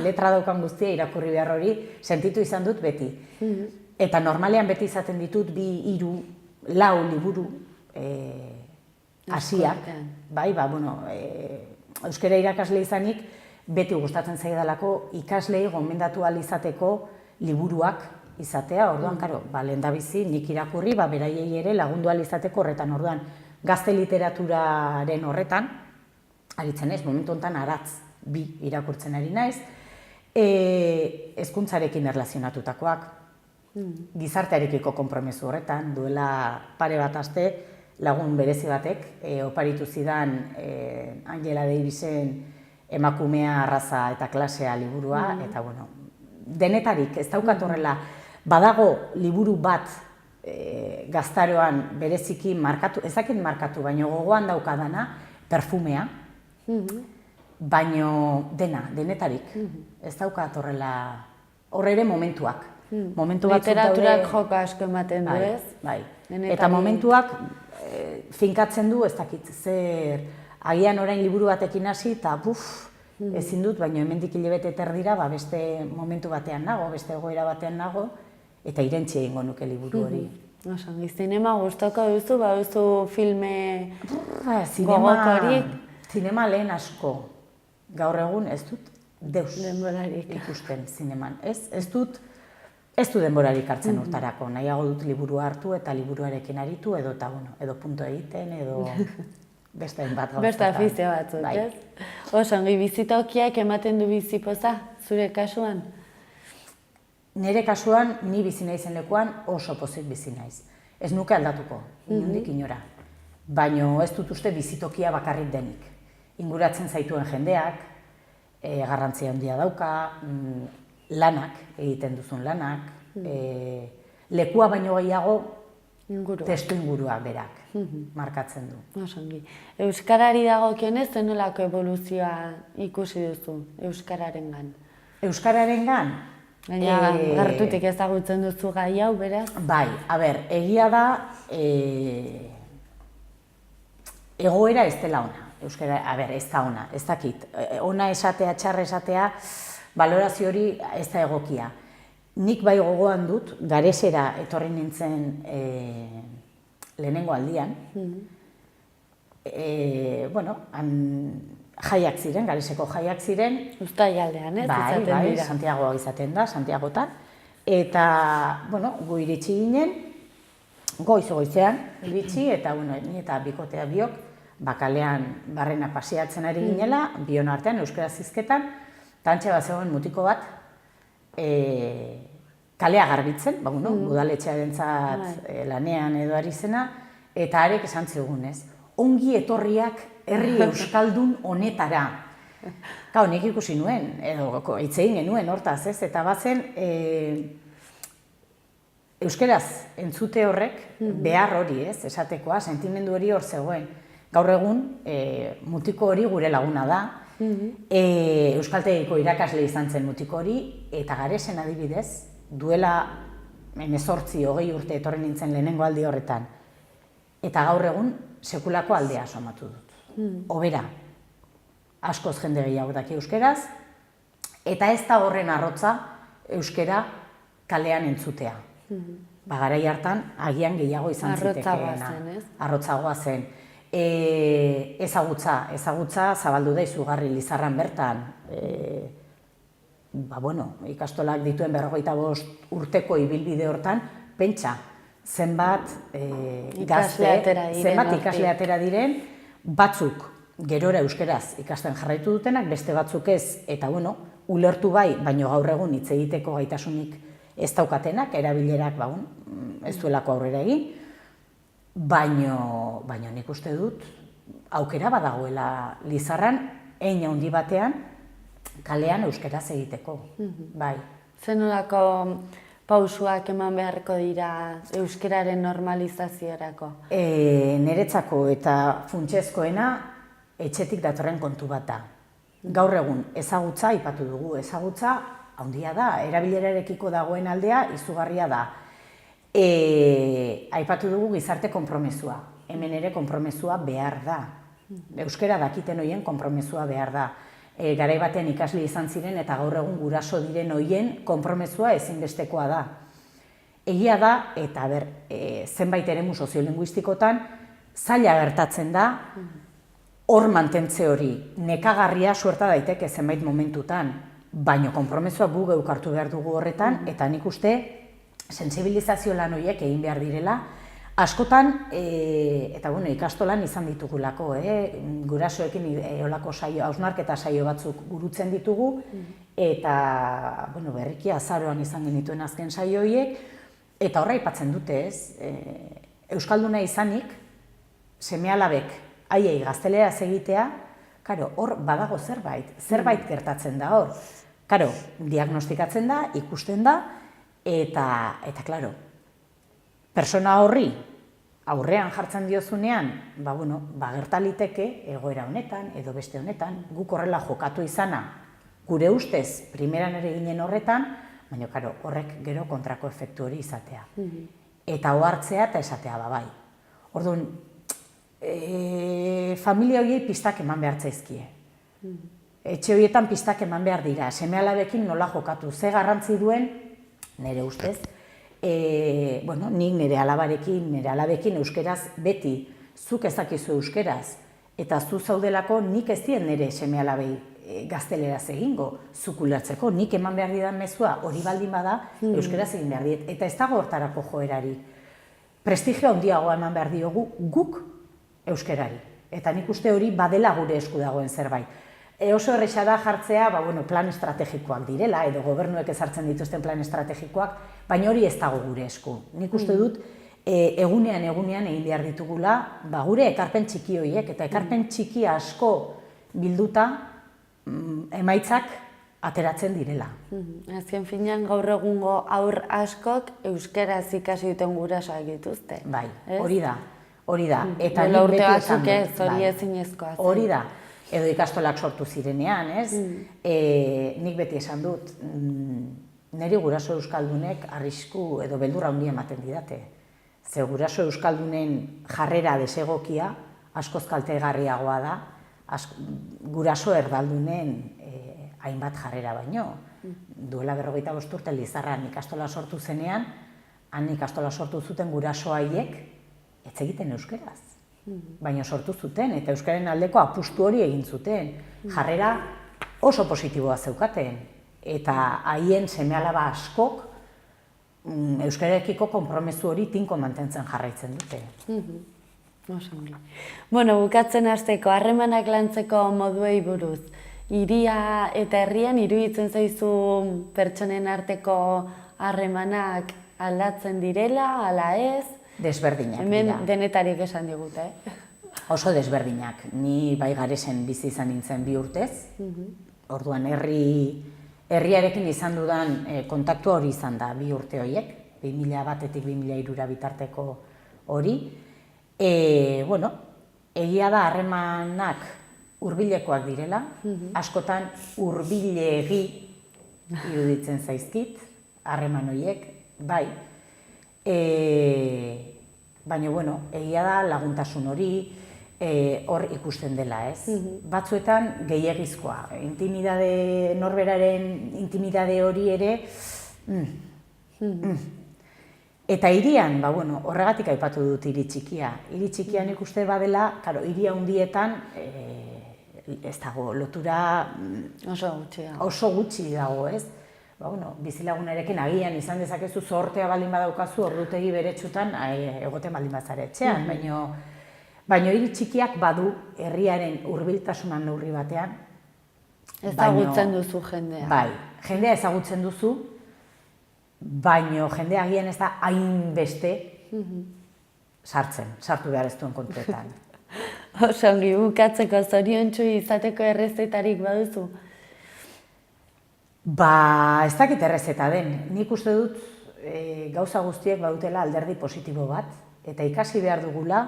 letra daukan guztia irakurri behar hori, sentitu izan dut beti. Eta normalean beti izaten ditut 2, 3, 4 liburu hasiak. Euskara irakasle izanik, beti gustatzen zaidalako ikaslei gomendatu ahal izateko liburuak izatea. Orduan, lehendabizi nik irakurri, beraiei ere lagundu ahal izateko horretan. Orduan, gazte literaturaren horretan, aritzen ez, momentu honetan aratz 2 irakurtzen ari naiz, hezkuntzarekin erlazionatutakoak, gizartearekiko konpromesu horretan, duela pare bat aste lagun berezi batek, oparitu zidan Angela Davisen Emakumea, arraza eta klasea liburua, eta denetarik ez daukat horrela, badago liburu bat gaztaroan bereziki markatu, ez dakit markatu, baina gogoan daukadana, perfumea, baina denetarik, ez daukat horrela, horre ere momentuak. Literaturak joko asko ematen du, ez? Bai, eta momentuak finkatzen du, ez dakit, zer, agian orain liburu batekin hasi, eta ezin dut, baina hemendik hilabete erdira, beste momentu batean nago, beste egoera batean nago, eta irentzi egingo nuke liburu hori. Zinema gustoko duzu, baduzu filme gogokorik? Zinema lehen asko, gaur egun ez dut deus Denborarik. ikusten zineman. Ez dut denborarik hartzen hortarako, nahiago dut liburua hartu eta liburuarekin aritu edo punto egiten, edo beste hainbat gauzetan. Beste afizio batzuk, Bai. ez? Oso, ongi bizitokiak ematen du bizipoza, zure kasuan? Nire kasuan, ni bizi naizen lekuan oso pozik bizi naiz. Ez nuke aldatuko, inondik inora. Baina ez dut uste bizitokia bakarrik denik. Inguratzen zaituen jendeak, garrantzia handia dauka, lanak, egiten duzun lanak, lekua baino gehiago testu ingurua berak markatzen du. Osongi. Euskarari dagokionez, zenolako evoluzioa ikusi duzu euskararengan? Euskararengan? Baina, gertutik ezagutzen duzu gai hau, beraz? Bai, egia da, egoera ez dela ona. Euskara, ez da ona, ez dakit. Ona esatea, txarra esatea, balorazio hori ez da egokia. Nik bai gogoan dut, Garesera etorri nintzen lehenengo aldian. Jaiak ziren, Gareseko jaiak ziren. Uztaialdean, ez? Bai, Santiagoa izaten da, Santiagotan. Eta, gu iritsi ginen, goizean iritsi, eta ni eta bikotea biok, bakalean barrena pasiatzen ari ginela, bion artean, euskaraz hizketan, tantxe bat zegoen mutiko bat, kalea garbitzen, udaletxearentzat lanean edo ari zena, eta harek esan zigunez, ongi etorriak herri euskaldun honetara. Gau, nik ikusi nuen, edo hitz egin genuen hortaz, ez? Eta bazen, euskeraz entzute horrek behar hori, ez? Esatekoa, sentimendu hori hor zegoen. Gaur egun, mutiko hori gure laguna da, euskaltegiko irakasle izan zen mutiko hori, eta Garesen adibidez, duela 18-20 urte etorri nintzen lehenengo aldi horretan, eta gaur egun sekulako aldea somatu dut. Obera, askoz jende gehiago daki euskeraz, eta ez da horren arrotza euskera kalean entzutea. Garai hartan, agian gehiago izan zitekeena. Arrotzagoa zen. Ezagutza zabaldu da izugarri Lizarran bertan. Ikastolak dituen 45 urteko ibilbide hortan, pentsa, zenbat ikasle atera diren, batzuk gerora euskeraz ikasten jarraitu dutenak, beste batzuk ez, eta ulertu bai, baino gaur egun hitz egiteko gaitasunik ez daukatenak, erabilerak ez duelako aurrera egin, baino nik uste dut aukera badagoela Lizarran, hein handi batean, kalean euskeraz egiteko, bai. Zenolako pausuak eman beharko dira euskeraren normalizaziorako? Niretzako eta funtsezkoena etxetik datorren kontu bat da. Gaur egun ezagutza aipatu dugu, ezagutza handia da, erabilerarekiko dagoen aldea izugarria da. Aipatu dugu gizarte konpromesua, hemen ere konpromesua behar da. Euskera dakiten hoien konpromesua behar da. Garai batean ikasle izan ziren eta gaur egun guraso diren hoien konpromesua ezinbestekoa da. Egia da, eta zenbait eremu soziolinguistikotan, zaila gertatzen da, hor mantentze hori, nekagarria suerta daiteke zenbait momentutan, baino konpromesua gu geuk hartu behar dugu horretan, eta nik uste sentsibilizazio lan horiek egin behar direla, askotan, eta ikastolan izan ditugulako, gurasoekin olako hausnarketa saio batzuk burutzen ditugu, eta berriki azaroan izan genituen azken saio horiek, eta horra aipatzen dute ez, euskalduna izanik, seme-alabek haiei gazteleraz egitea, hor badago zerbait gertatzen da hor. Diagnostikatzen da, ikusten da, eta, persona horri aurrean jartzen diozunean, gertaliteke egoera honetan edo beste honetan, guk horrela jokatu izana, gure ustez, primeran ere ginen horretan, baina horrek gero kontrako efektu hori izatea. Eta ohartzea eta esatea bai. Orduan, familia horiei pistak eman behar zaizkie. Etxe horietan pistak eman behar dira, seme-alabekin nola jokatu, ze garrantzi duen, nire ustez, nik nire alabekin euskeraz beti, zuk ez dakizu euskeraz, Eta zu zaudelako nik ez dien nire seme-alabei gazteleraz egingo, zukulartzeko, nik eman behar didan mezua hori baldin bada, euskeraz egin behar diet. Eta ez dago hortarako joerarik. Prestigio handiagoa eman behar diogu guk euskerari. Eta nik uste hori badela gure esku dagoen zerbait. Oso erresa da jartzea plan estrategikoak direla, edo gobernuek ezartzen dituzten plan estrategikoak, baina hori ez dago gure esku. Nik uste dut, egunean egin behar ditugula, gure ekarpen txiki horiek, eta ekarpen txiki asko bilduta emaitzak ateratzen direla. Azken finean gaur egungo aur askok euskaraz ikasi duten gurasoak dituzte. Bai, hori da. Eta nik beti esan dut, hori ezinezkoa zen. Hori da. Edo ikastolak sortu zirenean, ez? Nik beti esan dut, niri guraso euskaldunek arrisku edo beldurra handia ematen didate. Ze guraso euskaldunen jarrera desegokia askoz kaltegarriagoa da, guraso erdaldunen hainbat jarrera baino. Duela 45 urte Lizarran ikastola sortu zenean, han ikastola sortu zuten guraso haiek ez egiten euskeraz. Baina sortu zuten, eta euskaren aldeko apustu hori egin zuten. Jarrera oso positiboa zeukaten, eta haien seme-alaba askok euskararekiko konpromezu hori tinko mantentzen jarraitzen dute. Bukatzen hasteko, harremanak lantzeko moduei buruz. Hiria eta herrian iruditzen zaizu pertsonen arteko harremanak aldatzen direla, ala ez? Desberdinak dira. Hemen denetarik esan digute, Oso desberdinak. Ni bai Garesen bizi izan nintzen 2 urtez. Orduan herriarekin izan dudan kontaktua hori izan da 2 urte horiek. 2001-etik 2003 bitarteko hori. Egia da harremanak hurbilekoak direla. Askotan hurbilegi iruditzen zaizkit harreman horiek, bai. Baina, egia da laguntasun hori hor ikusten dela, ez? Batzuetan gehiegizkoa, norberaren intimidade hori ere, Eta hirian, horregatik aipatu dut hiri txikia. Hiri txikian ikuste badela, hiri handietan ez dago, lotura oso gutxi dago, ez? Bizilagunarekin agian izan dezakezu zortea baldin badaukazu ordutegi beretsutan egoten baldin bazara etxean, baina hiri txikiak badu herriaren hurbiltasunan neurri batean. Ezagutzen duzu jendea. Bai, jendea ezagutzen duzu, baina jendea agian ez da hainbeste sartu behar ez duen kontuetan. Oso ongi, bukatzeko zoriontsu izateko errezetarik baduzu? Ez dakit errezeta den. Nik uste dut gauza guztiek badutela alderdi positibo bat, eta ikasi behar dugula,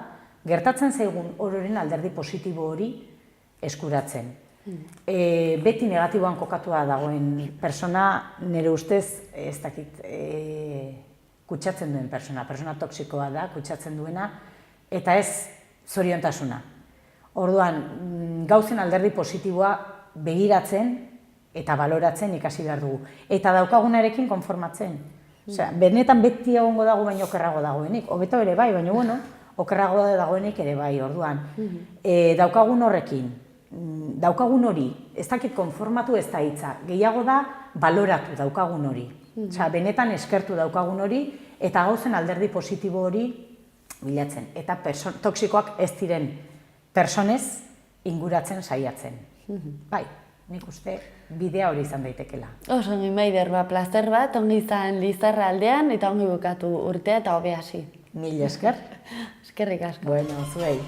gertatzen zaigun ororen alderdi positibo hori eskuratzen. Beti negatiboan kokatua dagoen persona, nire ustez, ez dakit, kutsatzen duen persona toksikoa da, kutsatzen duena, eta ez zoriontasuna. Orduan, gauzen alderdi positiboa begiratzen eta baloratzen ikasi behar dugu. Eta daukagunarekin konformatzen. Benetan beti egongo dago baino okerrago dagoenik. Hobeto ere bai, baina okerrago dagoenik ere bai, orduan. Daukagun horrekin, daukagun hori, ez dakit konformatu ez da hitza, gehiago da baloratu daukagun hori. Benetan eskertu daukagun hori, eta gauzen alderdi positibo hori bilatzen. Eta toksikoak ez diren personez inguratzen saiatzen. Bai, nik uste bidea hori izan daitekela. Oso ongi Maider, plazer bat, ongi izan Lizarra aldean, eta ongi bukatu urtea eta hobe hasi. Mil esker. Eskerrik asko. Bueno, zuei.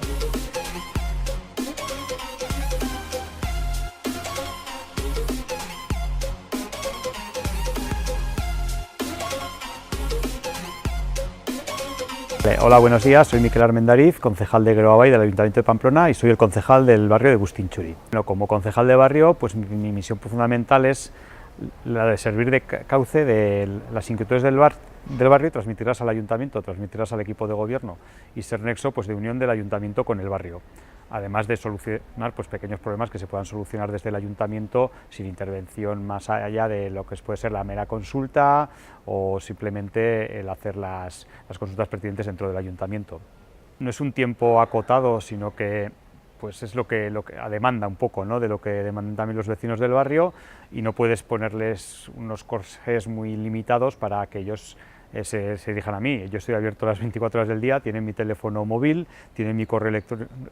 Hola, buenos días, soy Miquel Armendariz, concejal de Geroabay del Ayuntamiento de Pamplona y soy el concejal del barrio de Bustinchuri. Como concejal de barrio, pues mi misión fundamental es la de servir de cauce de las inquietudes del barrio y transmitirlas al ayuntamiento, transmitirlas al equipo de gobierno y ser nexo de unión del ayuntamiento con el barrio. Además de solucionar pequeños problemas que se puedan solucionar desde el ayuntamiento sin intervención más allá de lo que puede ser la mera consulta o simplemente el hacer las consultas pertinentes dentro del ayuntamiento. No es un tiempo acotado, sino que pues es lo que demanda un poco, ¿no?, de lo que demandan también los vecinos del barrio, y no puedes ponerles unos corsés muy limitados para que ellos se dirijan a mí. Yo estoy abierto las 24 horas del día, tienen mi teléfono móvil, tienen mi correo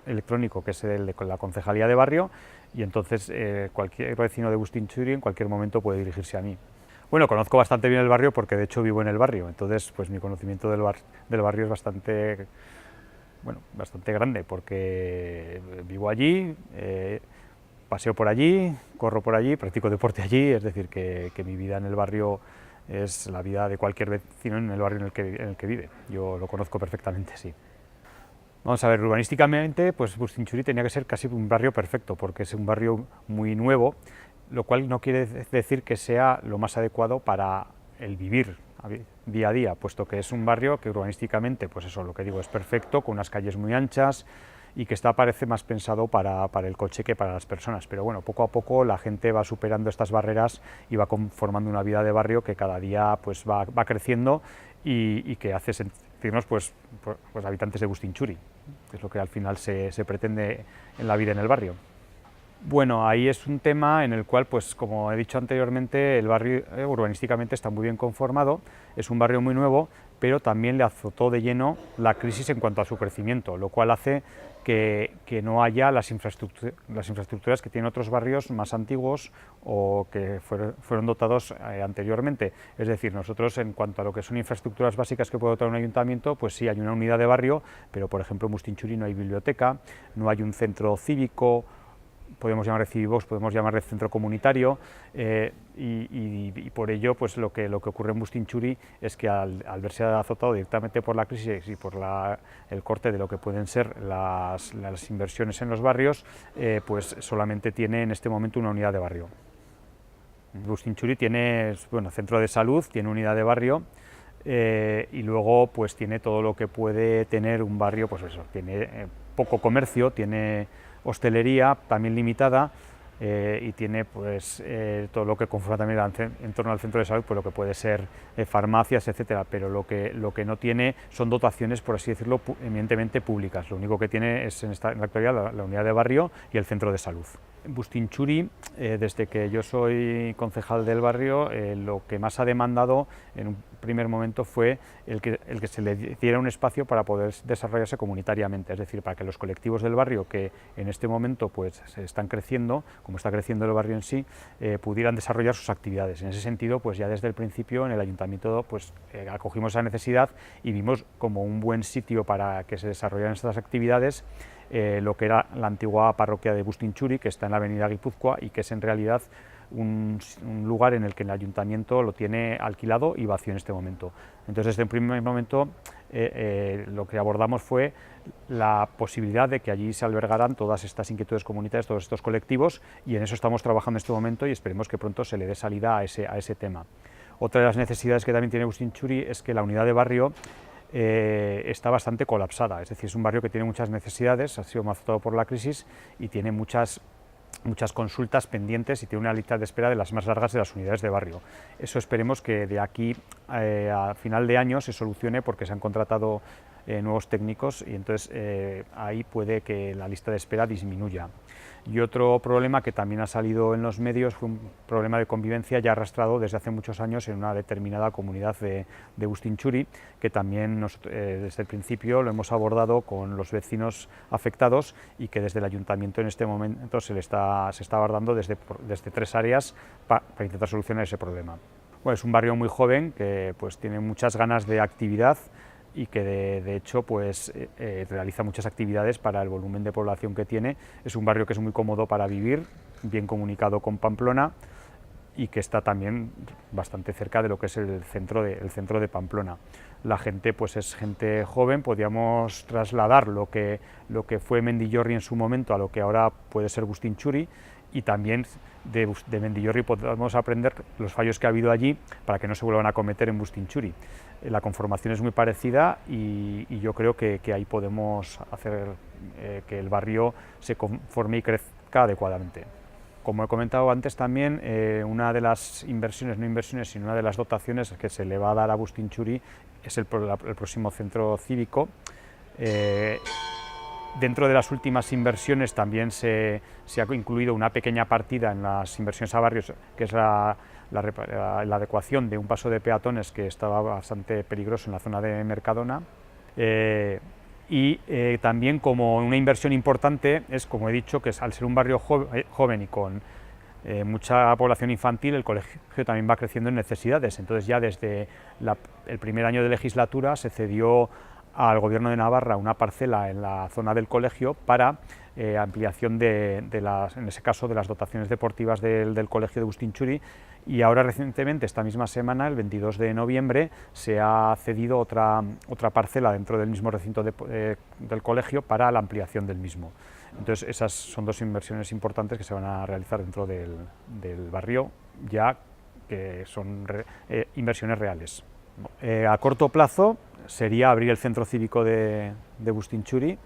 electrónico, que es el de la concejalía de barrio, y entonces cualquier vecino de Bustinchuri en cualquier momento puede dirigirse a mí. Bueno, conozco bastante bien el barrio porque de hecho vivo en el barrio, entonces pues mi conocimiento del barrio es bastante grande, porque vivo allí, paseo por allí, corro por allí, practico deporte allí, es decir, que mi vida en el barrio es la vida de cualquier vecino en el barrio en el que vive. Yo lo conozco perfectamente, sí. Vamos a ver, urbanísticamente, pues Bustinchuri tenía que ser casi un barrio perfecto, porque es un barrio muy nuevo, lo cual no quiere decir que sea lo más adecuado para el vivir día a día, puesto que es un barrio que urbanísticamente, pues eso, lo que digo, es perfecto, con unas calles muy anchas, y que parece más pensado para el coche que para las personas. Pero bueno, poco a poco la gente va superando estas barreras y va conformando una vida de barrio que cada día pues va creciendo y que hace sentirnos pues habitantes de Bustinchuri, que es lo que al final se pretende en la vida en el barrio. Bueno, ahí es un tema en el cual, pues como he dicho anteriormente, el barrio urbanísticamente está muy bien conformado, es un barrio muy nuevo, pero también le azotó de lleno la crisis en cuanto a su crecimiento, lo cual hace que no haya las infraestructuras que tienen otros barrios más antiguos o que fueron dotados anteriormente. Es decir, nosotros en cuanto a lo que son infraestructuras básicas que puede dotar un ayuntamiento, pues sí hay una unidad de barrio, pero por ejemplo en Bustinchuri no hay biblioteca, no hay un centro cívico, podemos llamar de Civivox, podemos llamar de centro comunitario, y por ello pues lo que ocurre en Bustinchuri es que al verse azotado directamente por la crisis y por el corte de lo que pueden ser las inversiones en los barrios, pues solamente tiene en este momento una unidad de barrio. Bustinchuri tiene centro de salud, tiene unidad de barrio, y luego pues tiene todo lo que puede tener un barrio, pues eso, tiene poco comercio, tiene hostelería también limitada, y tiene pues todo lo que conforma también en torno al centro de salud, pues lo que puede ser farmacias, etcétera, pero lo que no tiene son dotaciones, por así decirlo, eminentemente públicas. Lo único que tiene es en la actualidad la unidad de barrio y el centro de salud. En Bustinchuri, desde que yo soy concejal del barrio, lo que más ha demandado en un primer momento fue el que se le diera un espacio para poder desarrollarse comunitariamente, es decir, para que los colectivos del barrio, que en este momento pues se están creciendo, como está creciendo el barrio en sí, pudieran desarrollar sus actividades. En ese sentido, pues ya desde el principio en el ayuntamiento pues acogimos esa necesidad y vimos como un buen sitio para que se desarrollaran estas actividades lo que era la antigua parroquia de Bustinchuri, que está en la avenida Guipúzcoa y que es en realidad un lugar en el que el ayuntamiento lo tiene alquilado y vacío en este momento. Entonces, desde un primer momento lo que abordamos fue la posibilidad de que allí se albergaran todas estas inquietudes comunitarias, todos estos colectivos, y en eso estamos trabajando en este momento y esperemos que pronto se le dé salida a ese tema. Otra de las necesidades que también tiene Bustinchuri es que la unidad de barrio está bastante colapsada, es decir, es un barrio que tiene muchas necesidades, ha sido azotado por la crisis y tiene muchas consultas pendientes y tiene una lista de espera de las más largas de las unidades de barrio. Eso esperemos que de aquí a final de año se solucione, porque se han contratado nuevos técnicos y entonces ahí puede que la lista de espera disminuya. Y otro problema que también ha salido en los medios fue un problema de convivencia ya arrastrado desde hace muchos años en una determinada comunidad de Bustinchuri, que también desde el principio lo hemos abordado con los vecinos afectados y que desde el ayuntamiento en este momento se está abordando desde 3 áreas para intentar solucionar ese problema. Bueno, es un barrio muy joven que pues tiene muchas ganas de actividad y que de hecho pues realiza muchas actividades para el volumen de población que tiene. Es un barrio que es muy cómodo para vivir, bien comunicado con Pamplona, y que está también bastante cerca de lo que es el centro de Pamplona. La gente pues es gente joven, podríamos trasladar lo que fue Mendillorri en su momento a lo que ahora puede ser Bustinchuri, y también de Mendillorri podemos aprender los fallos que ha habido allí para que no se vuelvan a cometer en Bustinchuri. La conformación es muy parecida y yo creo que ahí podemos hacer que el barrio se conforme y crezca adecuadamente. Como he comentado antes también, una de las sino una de las dotaciones que se le va a dar a Bustinchuri es el próximo centro cívico. Dentro de las últimas inversiones también se ha incluido una pequeña partida en las inversiones a barrios, que es la adecuación de un paso de peatones que estaba bastante peligroso en la zona de Mercadona. También como una inversión importante es, como he dicho, que al ser un barrio joven y con mucha población infantil, el colegio también va creciendo en necesidades. Entonces ya desde el primer año de legislatura se cedió al Gobierno de Navarra una parcela en la zona del colegio para ampliación en ese caso, de las dotaciones deportivas del colegio de Bustinchuri, y ahora recientemente, esta misma semana, el 22 de noviembre, se ha cedido otra parcela dentro del mismo recinto del colegio para la ampliación del mismo. Entonces esas son dos inversiones importantes que se van a realizar dentro del barrio, ya que son inversiones reales. A corto plazo sería abrir el centro cívico de Bustinchuri.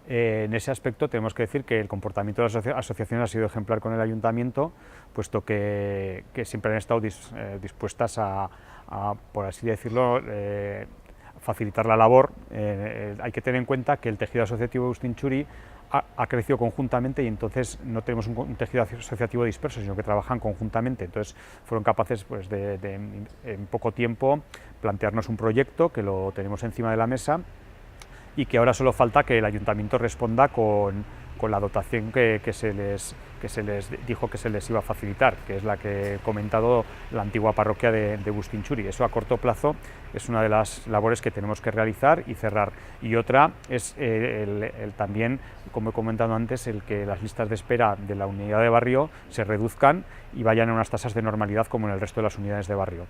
En ese aspecto tenemos que decir que el comportamiento de las asociaciones ha sido ejemplar con el ayuntamiento, puesto que siempre han estado dispuestas a, por así decirlo, facilitar la labor. Hay que tener en cuenta que el tejido asociativo de Bustinchuri ha crecido conjuntamente, y entonces no tenemos un tejido asociativo disperso, sino que trabajan conjuntamente. Entonces fueron capaces, pues, en poco tiempo, plantearnos un proyecto que lo tenemos encima de la mesa, y que ahora solo falta que el ayuntamiento responda con la dotación que se les dijo que se les iba a facilitar, que es la que he comentado, la antigua parroquia de Bustinchuri. Eso a corto plazo es una de las labores que tenemos que realizar y cerrar. Y otra es también, como he comentado antes, el que las listas de espera de la unidad de barrio se reduzcan y vayan a unas tasas de normalidad como en el resto de las unidades de barrio.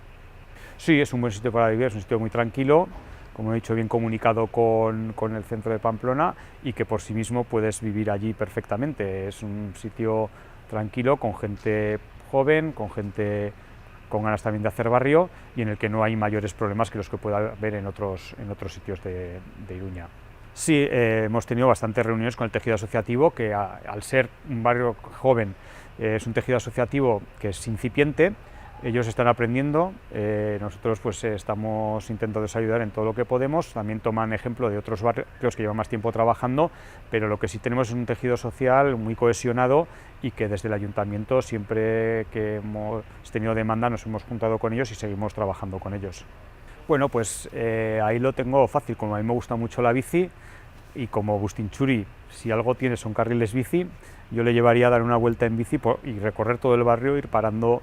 Sí, es un buen sitio para vivir, es un sitio muy tranquilo, como he dicho, bien comunicado con el centro de Pamplona, y que por sí mismo puedes vivir allí perfectamente. Es un sitio tranquilo, con gente joven, con gente con ganas también de hacer barrio, y en el que no hay mayores problemas que los que pueda haber en otros sitios de Iruña. Sí, hemos tenido bastantes reuniones con el tejido asociativo, que al ser un barrio joven, es un tejido asociativo que es incipiente. Ellos están aprendiendo, nosotros pues estamos intentando ayudar en todo lo que podemos. También toman ejemplo de otros barrios que llevan más tiempo trabajando, pero lo que sí tenemos es un tejido social muy cohesionado, y que desde el ayuntamiento, siempre que hemos tenido demanda, nos hemos juntado con ellos y seguimos trabajando con ellos. Bueno, pues ahí lo tengo fácil. Como a mí me gusta mucho la bici, y como Bustinchuri, si algo tiene, son carriles bici, yo le llevaría a dar una vuelta en bici y recorrer todo el barrio, ir parando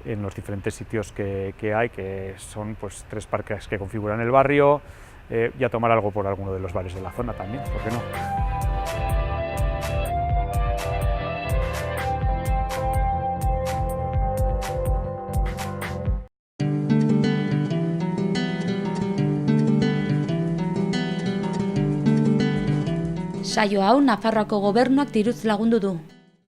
en los diferentes sitios que hay, que son pues 3 parques que configuran el barrio, y a tomar algo por alguno de los bares de la zona también, ¿por qué no? Saio hau Nafarroako Gobernuak diruz lagundu du.